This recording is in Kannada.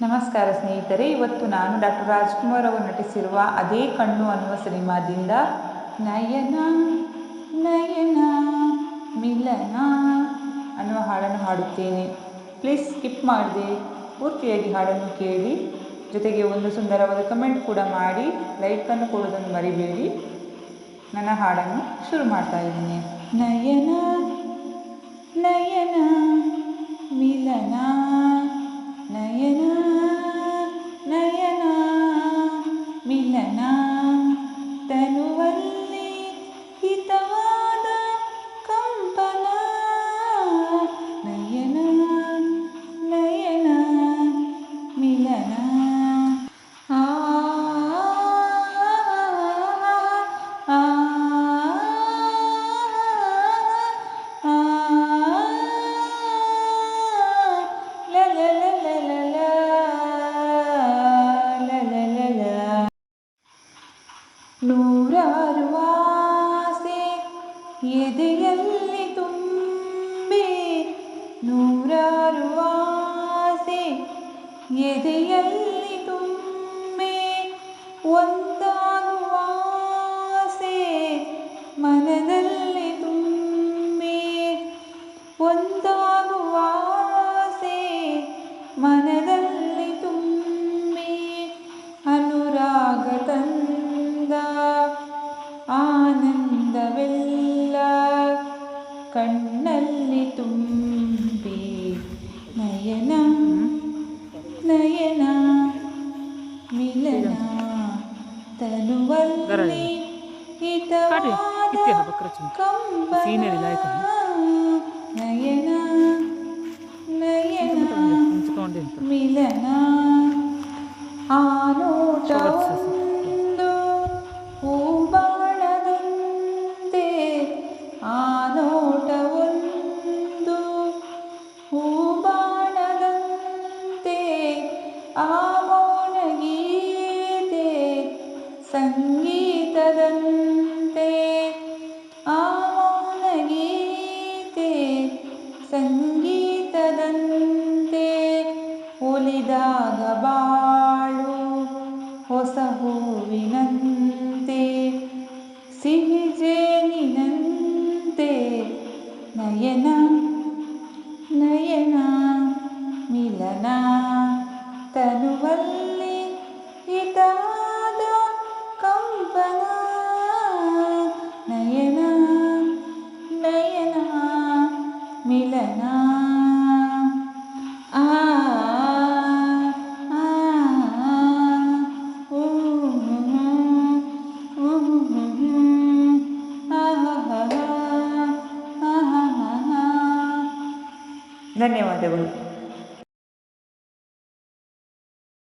ನಮಸ್ಕಾರ ಸ್ನೇಹಿತರೆ, ಇವತ್ತು ನಾನು ಡಾಕ್ಟರ್ ರಾಜ್ಕುಮಾರ್ ಅವರು ನಟಿಸಿರುವ ಅದೇ ಕಣ್ಣು ಅನ್ನುವ ಸಿನಿಮಾದಿಂದ ನಯನ ನಯನ ಮಿಲನ ಅನ್ನುವ ಹಾಡನ್ನು ಹಾಡುತ್ತೇನೆ. ಪ್ಲೀಸ್ ಸ್ಕಿಪ್ ಮಾಡದೆ ಪೂರ್ತಿಯಾಗಿ ಹಾಡನ್ನು ಕೇಳಿ, ಜೊತೆಗೆ ಒಂದು ಸುಂದರವಾದ ಕಮೆಂಟ್ ಕೂಡ ಮಾಡಿ, ಲೈಕನ್ನು ಕೊಡೋದನ್ನು ಮರಿಬೇಡಿ. ನನ್ನ ಹಾಡನ್ನು ಶುರು ಮಾಡ್ತಾ ಇದ್ದೀನಿ. ನಯನ ನಯನ ಮಿಲನ ನಯನ ನಯನ ಮಿಲನ ತನುವಲ್ಲಿ ಹಿತವಾದ ಕಂಪನ ನಯನ ನಯನ ಮಿಲನ ಆ ಆ ನೂರಾರು ಆಸೆ ಎದೆಯಲ್ಲಿ ತುಂಬಿ, ನೂರಾರು ಆಸೆ ಎದೆಯಲ್ಲಿ ತುಂಬಿ, ಒಂದಾಗುವ ಆಸೆ ಮನದಲ್ಲಿ ತುಂಬಿ, ಒಂದಾಗುವ ಆಸೆ ಮನದಲ್ಲಿ ತುಂಬಿ, ಅನುರಾಗ ತಂದ ಆನಂದವೆಲ್ಲ ಕಣ್ಣಲ್ಲಿ ತುಂಬಿ, ನಯನ ನಯನ ಮಿಲನ ತನುವಲ್ಲಿ ಹಿತವಾದ ಕಂಪನ ನಯನ ನಯನ ಮಿಲನ ಆ ನೋಟವೊಂದು ಹೂಬಾಣದಂತೆ, ಆ ನೋಟವೊಂದು ಹೂಬಾಣದಂತೆ, ಆ ಮೌನ ಗೀತೆ ಸಂಗೀತದಂತೆ, ಆ ಮೌನ ಗೀತೆ ಸಂಗೀತದಂತೆ, ಒಲಿದಾಗ ಬಾಳು ಹೊಸ ಹೂವಿನಂತೆ, ಸಿಹಿ ಜೇನಿನಂತೆ, ನಯನ ನಯನ ಮಿಲನ ತನುವಲ್ಲಿ ಹಿತವಾದ ಕಂಪನ ನಯನ ನಯನ ಮಿಲನ ಆ ಧನ್ಯವಾದಗಳು.